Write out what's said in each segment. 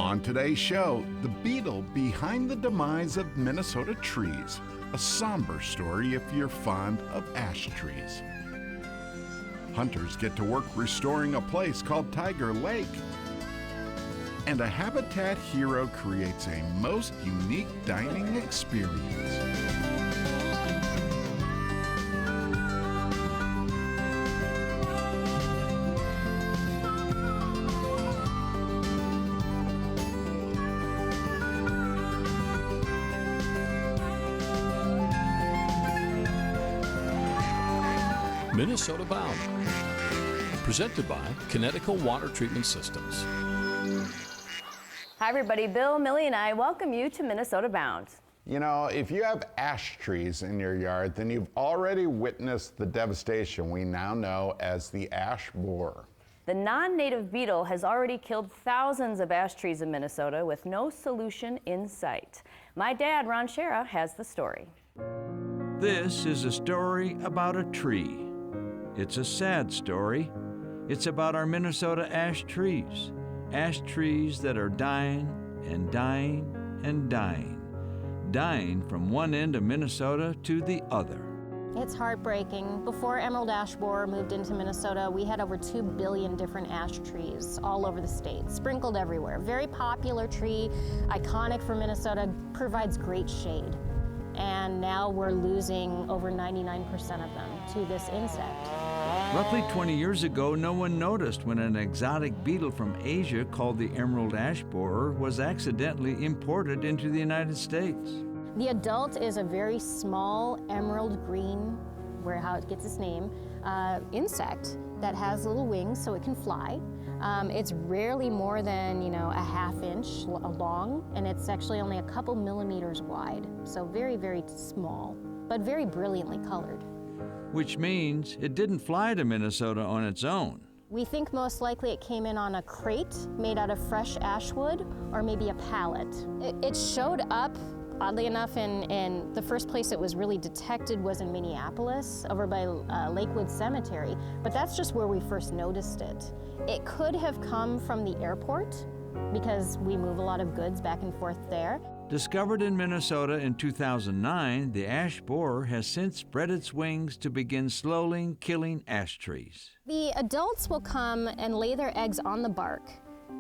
On today's show, the beetle behind the demise of Minnesota trees. A somber story if you're fond of ash trees. Hunters get to work restoring a place called Tiger Lake. And a habitat hero creates a most unique dining experience. Minnesota Bound, presented by Connecticut Water Treatment Systems. Hi everybody, Bill, Millie, and I welcome you to Minnesota Bound. You know, if you have ash trees in your yard, then you've already witnessed the devastation we now know as the ash borer. The non-native beetle has already killed thousands of ash trees in Minnesota with no solution in sight. My dad, Ron Shera, has the story. This is a story about a tree. It's a sad story. It's about our Minnesota ash trees that are dying and dying and dying, dying from one end of Minnesota to the other. It's heartbreaking. Before emerald ash borer moved into Minnesota, we had over 2 billion different ash trees all over the state, sprinkled everywhere. Very popular tree, iconic for Minnesota, provides great shade. And now we're losing over 99% of them to this insect. Roughly 20 years ago, no one noticed when an exotic beetle from Asia called the emerald ash borer was accidentally imported into the United States. The adult is a very small emerald green, how it gets its name, insect that has little wings so it can fly. It's rarely more than, a ½ inch long, and it's actually only a couple millimeters wide. So very, very small, but very brilliantly colored. Which means it didn't fly to Minnesota on its own. We think most likely it came in on a crate made out of fresh ash wood or maybe a pallet. It showed up, oddly enough, in the first place it was really detected was in Minneapolis, over by Lakewood Cemetery, but that's just where we first noticed it. It could have come from the airport because we move a lot of goods back and forth there. Discovered in Minnesota in 2009, the ash borer has since spread its wings to begin slowly killing ash trees. The adults will come and lay their eggs on the bark,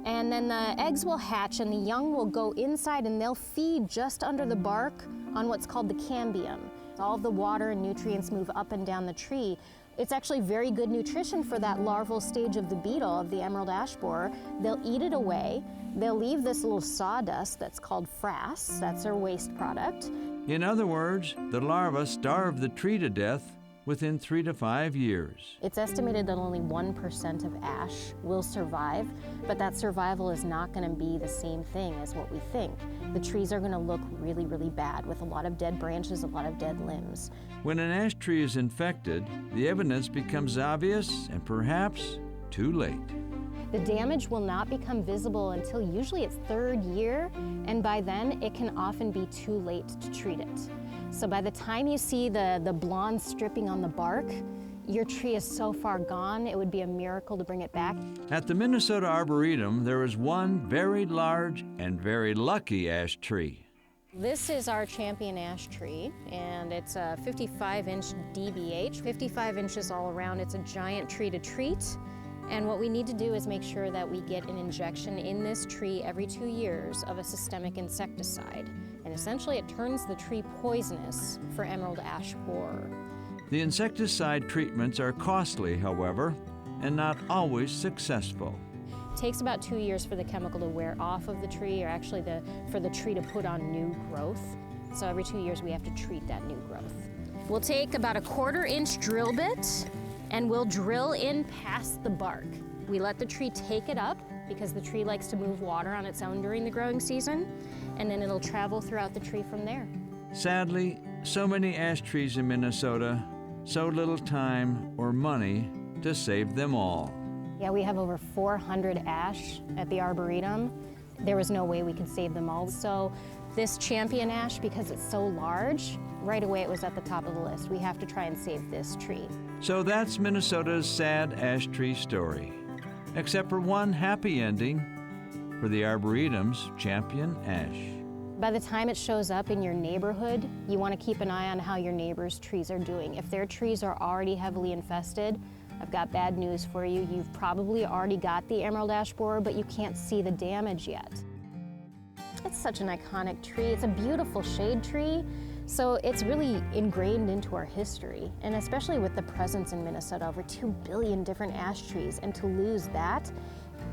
and then the eggs will hatch and the young will go inside and they'll feed just under the bark on what's called the cambium. All of the water and nutrients move up and down the tree. It's actually very good nutrition for that larval stage of the beetle, of the emerald ash borer. They'll eat it away. They'll leave this little sawdust that's called frass. That's their waste product. In other words, the larvae starve the tree to death within 3 to 5 years. It's estimated that only 1% of ash will survive, but that survival is not going to be the same thing as what we think. The trees are going to look really, really bad with a lot of dead branches, a lot of dead limbs. When an ash tree is infected, the evidence becomes obvious and perhaps too late. The damage will not become visible until usually its 3rd year, and by then it can often be too late to treat it. So by the time you see the blonde stripping on the bark, your tree is so far gone, it would be a miracle to bring it back. At the Minnesota Arboretum, there is one very large and very lucky ash tree. This is our champion ash tree, and it's a 55-inch DBH, 55 inches all around. It's a giant tree to treat. And what we need to do is make sure that we get an injection in this tree every 2 years of a systemic insecticide. And essentially it turns the tree poisonous for emerald ash borer. The insecticide treatments are costly, however, and not always successful. It takes about 2 years for the chemical to wear off of the tree, or actually for the tree to put on new growth. So every 2 years we have to treat that new growth. We'll take about a 1/4 inch drill bit and we'll drill in past the bark. We let the tree take it up because the tree likes to move water on its own during the growing season, and then it'll travel throughout the tree from there. Sadly, so many ash trees in Minnesota, so little time or money to save them all. Yeah, we have over 400 ash at the Arboretum. There was no way we could save them all. So this champion ash, because it's so large, right away it was at the top of the list. We have to try and save this tree. So that's Minnesota's sad ash tree story. Except for one happy ending. for the Arboretum's champion ash. By the time it shows up in your neighborhood, you want to keep an eye on how your neighbors' trees are doing. If their trees are already heavily infested, I've got bad news for you. You've probably already got the emerald ash borer, but you can't see the damage yet. It's such an iconic tree. It's a beautiful shade tree, so it's really ingrained into our history, and especially with the presence in Minnesota, over 2 billion different ash trees, and to lose that,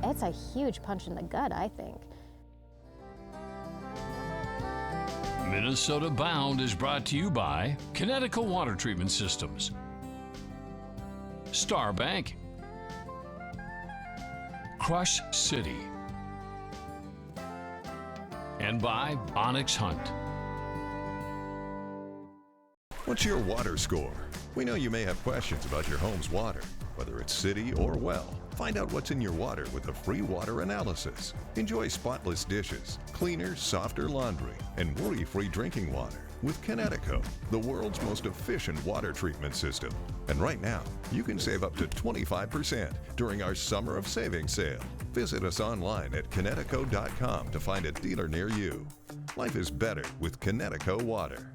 it's a huge punch in the gut, I think. Minnesota Bound is brought to you by Connecticut Water Treatment Systems, Star Bank, Crush City, and by Onyx Hunt. What's your water score? We know you may have questions about your home's water, whether it's city or well. Find out what's in your water with a free water analysis. Enjoy spotless dishes, cleaner, softer laundry, and worry-free drinking water with Connecticut, the world's most efficient water treatment system. And right now, you can save up to 25% during our Summer of Savings sale. Visit us online at Connecticut.com to find a dealer near you. Life is better with Connecticut Water.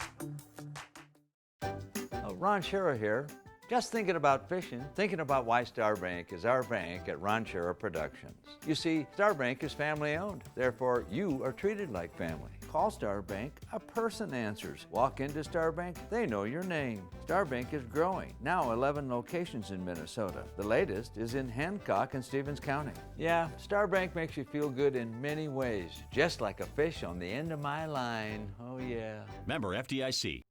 Ron Schera here. Just thinking about fishing, thinking about why Star Bank is our bank at Ron Schera Productions. You see, Star Bank is family owned, therefore you are treated like family. Call Star Bank, a person answers. Walk into Star Bank, they know your name. Star Bank is growing, now 11 locations in Minnesota. The latest is in Hancock and Stevens County. Yeah, Star Bank makes you feel good in many ways, just like a fish on the end of my line. Oh yeah. Member FDIC.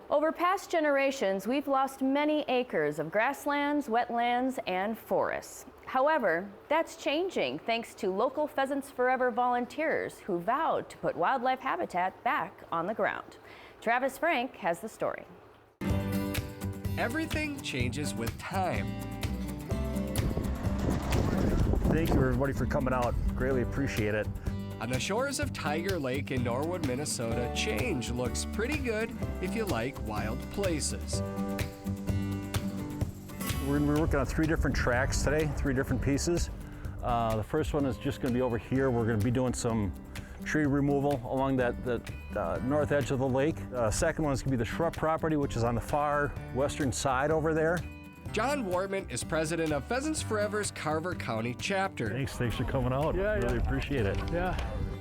Over past generations, we've lost many acres of grasslands, wetlands, and forests. However, that's changing thanks to local Pheasants Forever volunteers who vowed to put wildlife habitat back on the ground. Travis Frank has the story. Everything changes with time. Thank you everybody for coming out. Greatly appreciate it. On the shores of Tiger Lake in Norwood, Minnesota, change looks pretty good if you like wild places. We're working on 3 different tracks today, 3 different pieces. The first one is just going to be over here. We're going to be doing some tree removal along that north edge of the lake. Second one is going to be the shrub property, which is on the far western side over there. John Wortman is president of Pheasants Forever's Carver County chapter. Thanks for coming out. Really appreciate it.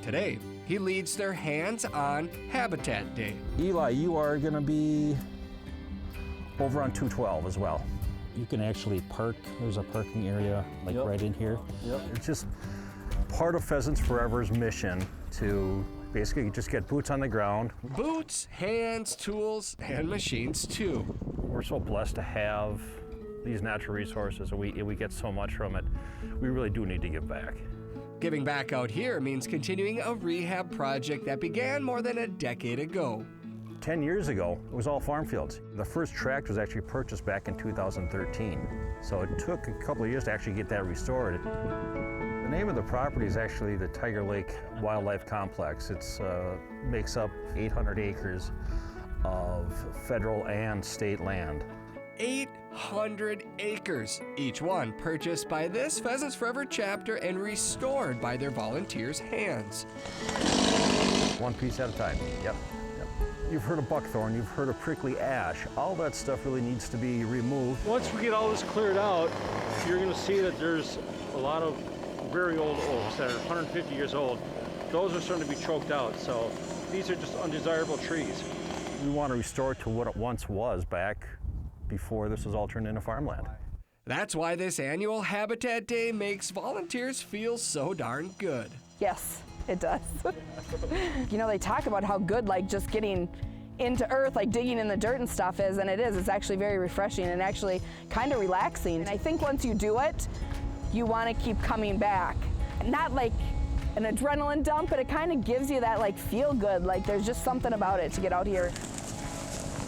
Today, he leads their Hands-On Habitat Day. Eli, you are going to be over on 212 as well. You can actually park. There's a parking area like right in here. It's just part of Pheasants Forever's mission to basically just get boots on the ground. Boots, hands, tools, and machines too. We're so blessed to have these natural resources, and we get so much from it. We really do need to give back. Giving back out here means continuing a rehab project that began more than a decade ago. 10 years ago, it was all farm fields. The first tract was actually purchased back in 2013. So it took a couple of years to actually get that restored. The name of the property is actually the Tiger Lake Wildlife Complex. It makes up 800 acres of federal and state land. 800 acres, each one purchased by this Pheasants Forever chapter and restored by their volunteers' hands. One piece at a time. Yep. You've heard of buckthorn, you've heard of prickly ash. All that stuff really needs to be removed. Once we get all this cleared out, you're going to see that there's a lot of very old oaks that are 150 years old. Those are starting to be choked out, so these are just undesirable trees. We want to restore it to what it once was back before this was all turned into farmland. That's why this annual Habitat Day makes volunteers feel so darn good. Yes, it does. You know, they talk about how good like just getting into earth, like digging in the dirt and stuff is, and it is. It's actually very refreshing and actually kind of relaxing. And I think once you do it, you want to keep coming back. Not like an adrenaline dump, but it kind of gives you that like feel good, like there's just something about it to get out here.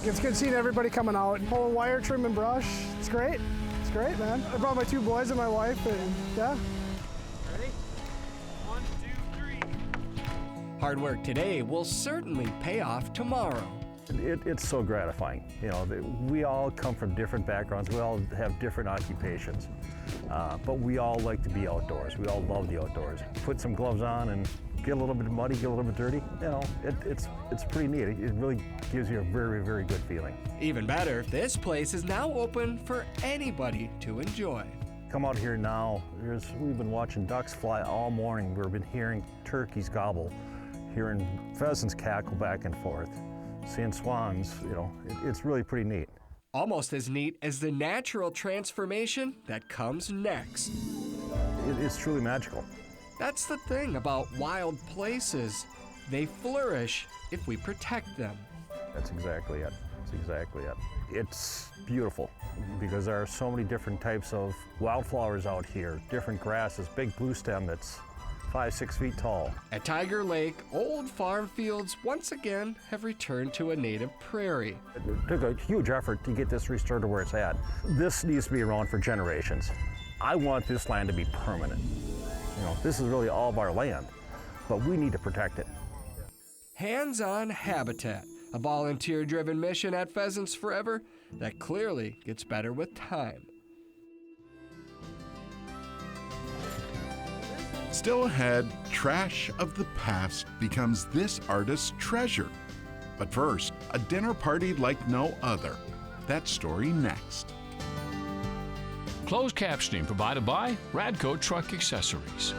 It's good seeing everybody coming out, pulling wire, trimming brush. It's great. It's great, man. I brought my 2 boys and my wife, and yeah. Ready? 1, 2, 3. Hard work today will certainly pay off tomorrow. It's so gratifying. You know, we all come from different backgrounds. We all have different occupations, but we all like to be outdoors. We all love the outdoors. Put some gloves on and get a little bit muddy, get a little bit dirty. You know, it's pretty neat. It really gives you a very, very good feeling. Even better, this place is now open for anybody to enjoy. Come out here now. We've been watching ducks fly all morning. We've been hearing turkeys gobble, hearing pheasants cackle back and forth, seeing swans. You know, it's really pretty neat. Almost as neat as the natural transformation that comes next. It's truly magical. That's the thing about wild places. They flourish if we protect them. That's exactly it. That's exactly it. It's beautiful because there are so many different types of wildflowers out here, different grasses, big blue stem that's 5-6 feet tall. At Tiger Lake, old farm fields once again have returned to a native prairie. It took a huge effort to get this restored to where it's at. This needs to be around for generations. I want this land to be permanent. You know, this is really all of our land, but we need to protect it. Hands-on Habitat, a volunteer-driven mission at Pheasants Forever that clearly gets better with time. Still ahead, trash of the past becomes this artist's treasure. But first, a dinner party like no other. That story next. Closed captioning provided by Radco Truck Accessories.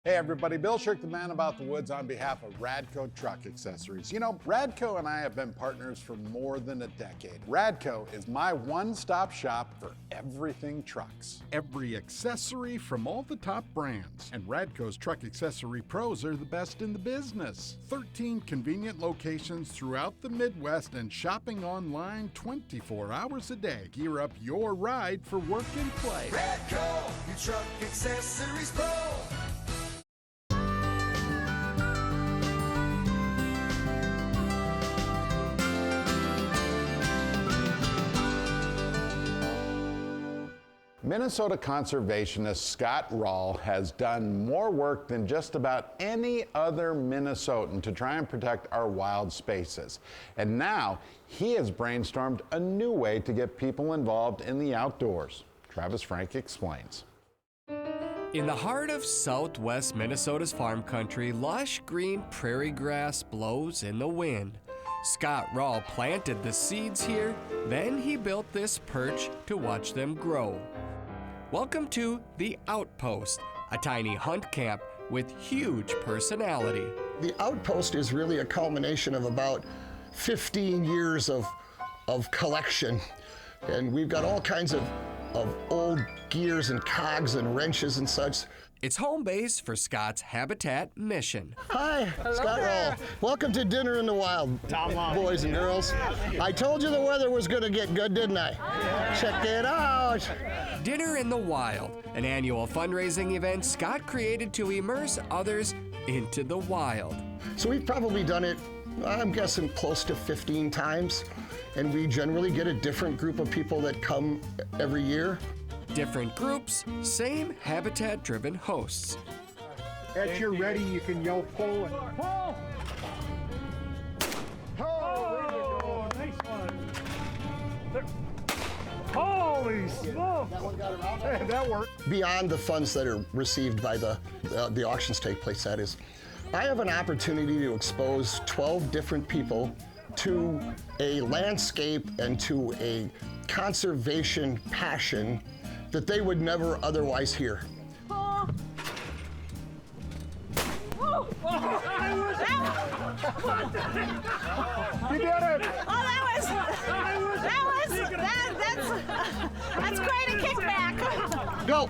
Hey everybody, Bill Shirk, the man about the woods, on behalf of Radco Truck Accessories. You know, Radco and I have been partners for more than a decade. Radco is my one-stop shop for everything trucks. Every accessory from all the top brands. And Radco's truck accessory pros are the best in the business. 13 convenient locations throughout the Midwest and shopping online 24 hours a day. Gear up your ride for work and play. Radco, your truck accessories pro. Minnesota conservationist Scott Rawl has done more work than just about any other Minnesotan to try and protect our wild spaces. And now he has brainstormed a new way to get people involved in the outdoors. Travis Frank explains. In the heart of southwest Minnesota's farm country, lush green prairie grass blows in the wind. Scott Rawl planted the seeds here, then he built this perch to watch them grow. Welcome to The Outpost, a tiny hunt camp with huge personality. The Outpost is really a culmination of about 15 years of collection. And we've got all kinds of old gears and cogs and wrenches and such. It's home base for Scott's Habitat mission. Hi, hello, Scott Rawl. Welcome to Dinner in the Wild, boys and girls. I told you the weather was going to get good, didn't I? Yeah. Check it out. Dinner in the Wild, an annual fundraising event Scott created to immerse others into the wild. So we've probably done it, I'm guessing, close to 15 times. And we generally get a different group of people that come every year. Different groups, same habitat-driven hosts. As you're ready, you can yell pull and pull. Oh, nice one. There. Holy smoke! That one got around. Hey, that worked. Beyond the funds that are received by the auctions take place, that is, I have an opportunity to expose 12 different people to a landscape and to a conservation passion that they would never otherwise hear. You did it! Oh, that's quite a kickback. Go!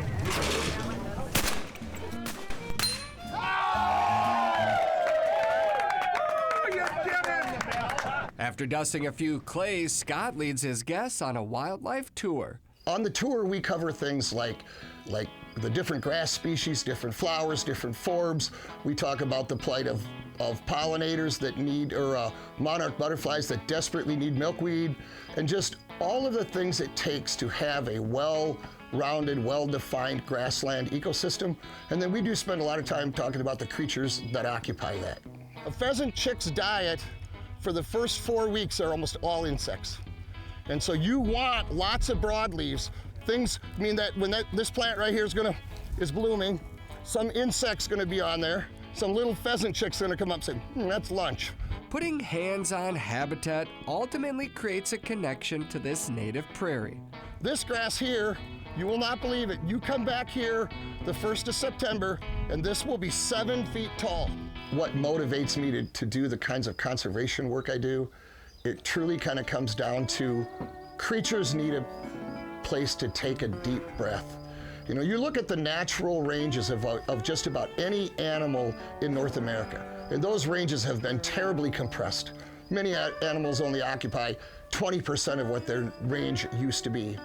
After dusting a few clays, Scott leads his guests on a wildlife tour. On the tour, we cover things like the different grass species, different flowers, different forbs. We talk about the plight of pollinators that need, or monarch butterflies that desperately need milkweed, and just all of the things it takes to have a well-rounded, well-defined grassland ecosystem. And then we do spend a lot of time talking about the creatures that occupy that. A pheasant chick's diet for the first 4 weeks are almost all insects. And so you want lots of broadleaves. Things, I mean, that when this plant right here is blooming, some insect's gonna be on there. Some little pheasant chick's gonna come up and say, that's lunch. Putting hands-on habitat ultimately creates a connection to this native prairie. This grass here, you will not believe it. You come back here the 1st of September, and this will be 7 feet tall. What motivates me to do the kinds of conservation work I do, it truly kind of comes down to creatures need a place to take a deep breath. You know, you look at the natural ranges of just about any animal in North America, and those ranges have been terribly compressed. Many animals only occupy 20% of what their range used to be.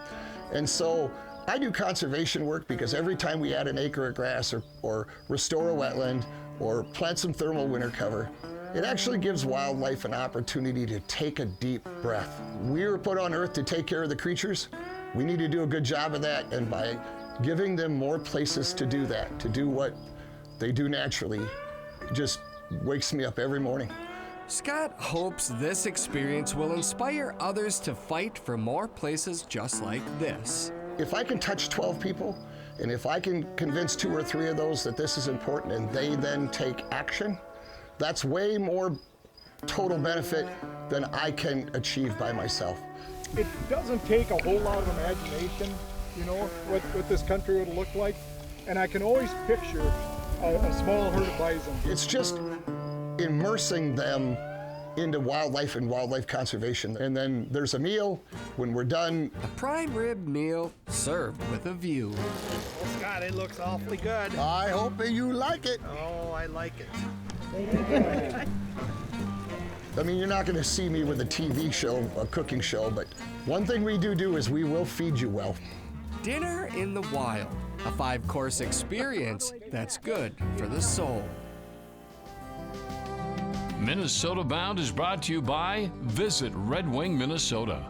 And so I do conservation work because every time we add an acre of grass or restore a wetland or plant some thermal winter cover, it actually gives wildlife an opportunity to take a deep breath. We were put on Earth to take care of the creatures. We need to do a good job of that, and by giving them more places to do that, to do what they do naturally, just wakes me up every morning. Scott hopes this experience will inspire others to fight for more places just like this. If I can touch 12 people, and if I can convince 2 or 3 of those that this is important and they then take action, that's way more total benefit than I can achieve by myself. It doesn't take a whole lot of imagination, you know, what this country would look like. And I can always picture a small herd of bison. It's just immersing them into wildlife and wildlife conservation. And then there's a meal when we're done. A prime rib meal served with a view. Well, Scott, it looks awfully good. I hope you like it. Oh, I like it. I mean, you're not going to see me with a TV show, a cooking show, but one thing we do is we will feed you well. Dinner in the wild, a 5-course experience that's good for the soul. Minnesota Bound is brought to you by Visit Red Wing, Minnesota,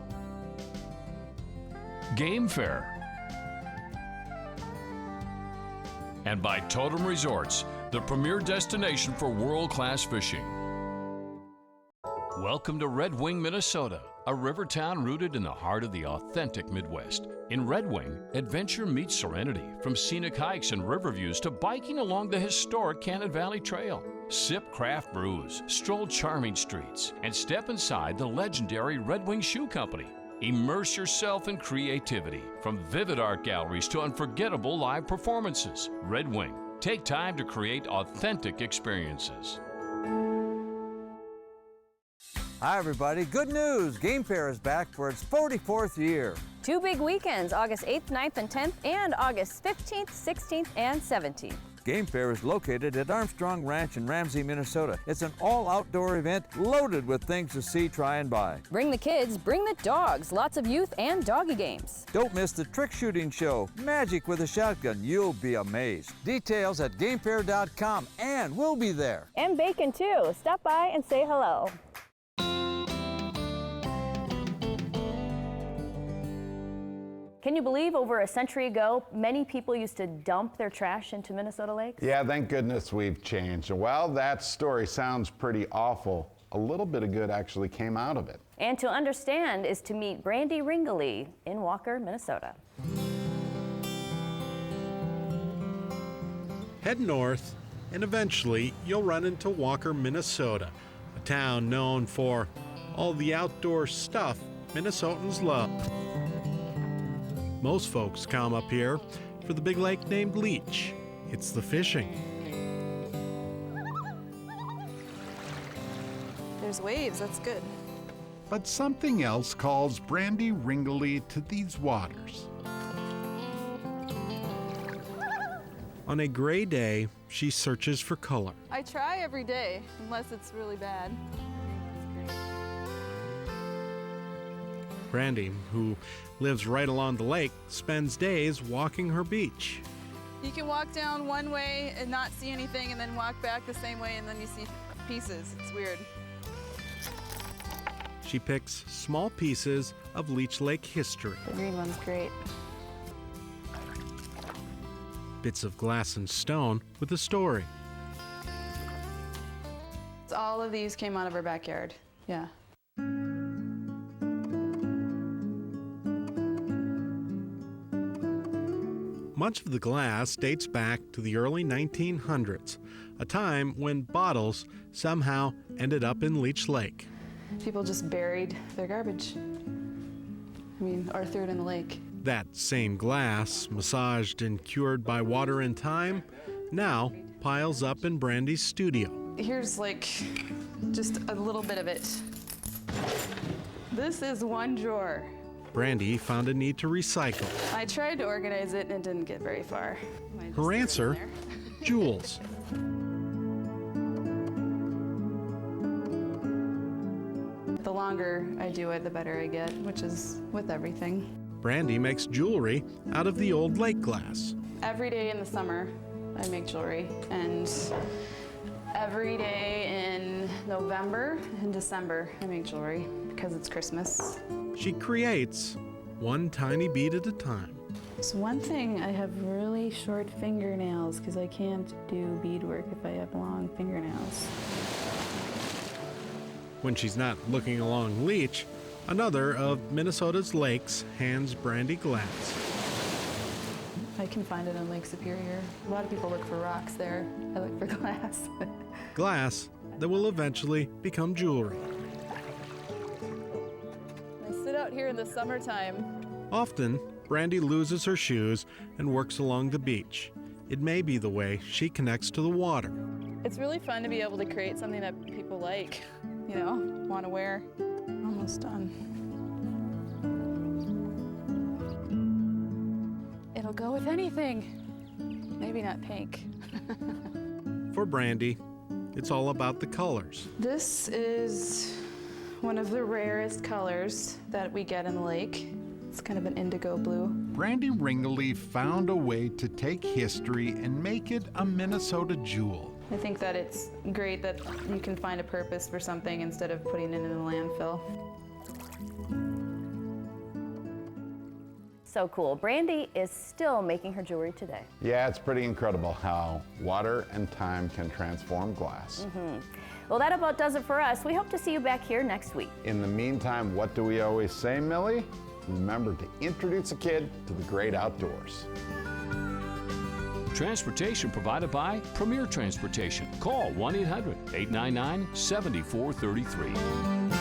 Game Fair, and by Totem Resorts, the premier destination for world-class fishing. Welcome to Red Wing, Minnesota, a river town rooted in the heart of the authentic Midwest. In Red Wing, adventure meets serenity, from scenic hikes and river views to biking along the historic Cannon Valley Trail. Sip craft brews, stroll charming streets, and step inside the legendary Red Wing Shoe Company. Immerse yourself in creativity, from vivid art galleries to unforgettable live performances. Red Wing, take time to create authentic experiences. Hi everybody, good news! Game Fair is back for its 44th year. 2 big weekends, August 8th, 9th, and 10th, and August 15th, 16th, and 17th. Game Fair is located at Armstrong Ranch in Ramsey, Minnesota. It's an all-outdoor event loaded with things to see, try, and buy. Bring the kids, bring the dogs, lots of youth and doggy games. Don't miss the trick shooting show, Magic with a Shotgun. You'll be amazed. Details at gamefair.com, and we'll be there. And bacon too. Stop by and say hello. Can you believe over a century ago, many people used to dump their trash into Minnesota lakes? Yeah, thank goodness we've changed. Well, that story sounds pretty awful. A little bit of good actually came out of it. And to understand is to meet Brandy Ringley in Walker, Minnesota. Head north and eventually you'll run into Walker, Minnesota, a town known for all the outdoor stuff Minnesotans love. Most folks come up here for the big lake named Leech. It's the fishing. There's waves, that's good. But something else calls Brandy Ringley to these waters. On a gray day, she searches for color. I try every day, unless it's really bad. Brandy, who lives right along the lake, spends days walking her beach. You can walk down one way and not see anything, and then walk back the same way, and then you see pieces. It's weird. She picks small pieces of Leech Lake history. The green one's great. Bits of glass and stone with a story. All of these came out of our backyard. Yeah. Much of the glass dates back to the early 1900s, a time when bottles somehow ended up in Leech Lake. People just buried their garbage. I mean, or threw it in the lake. That same glass, massaged and cured by water and time, now piles up in Brandy's studio. Here's like just a little bit of it. This is one drawer. Brandy found a need to recycle. I tried to organize it and it didn't get very far. Her answer, jewels. The longer I do it, the better I get, which is with everything. Brandy makes jewelry out of the old lake glass. Every day in the summer, I make jewelry, and every day in November and December, I make jewelry because it's Christmas. She creates one tiny bead at a time. So one thing, I have really short fingernails because I can't do beadwork if I have long fingernails. When she's not looking along Leech, another of Minnesota's lakes hands Brandy glass. I can find it on Lake Superior. A lot of people look for rocks there. I look for glass. Glass that will eventually become jewelry. I sit out here in the summertime. Often, Brandy loses her shoes and works along the beach. It may be the way she connects to the water. It's really fun to be able to create something that people like, you know, want to wear. Almost done. It'll go with anything. Maybe not pink. For Brandy, it's all about the colors. This is one of the rarest colors that we get in the lake. It's kind of an indigo blue. Brandy Ringley found a way to take history and make it a Minnesota jewel. I think that it's great that you can find a purpose for something instead of putting it in a landfill. So cool. Brandy is still making her jewelry today. Yeah, it's pretty incredible how water and time can transform glass. Well, that about does it for us. We hope to see you back here next week. In the meantime, what do we always say, Millie? Remember to introduce a kid to the great outdoors. Transportation provided by Premier Transportation. Call 1-800-899-7433.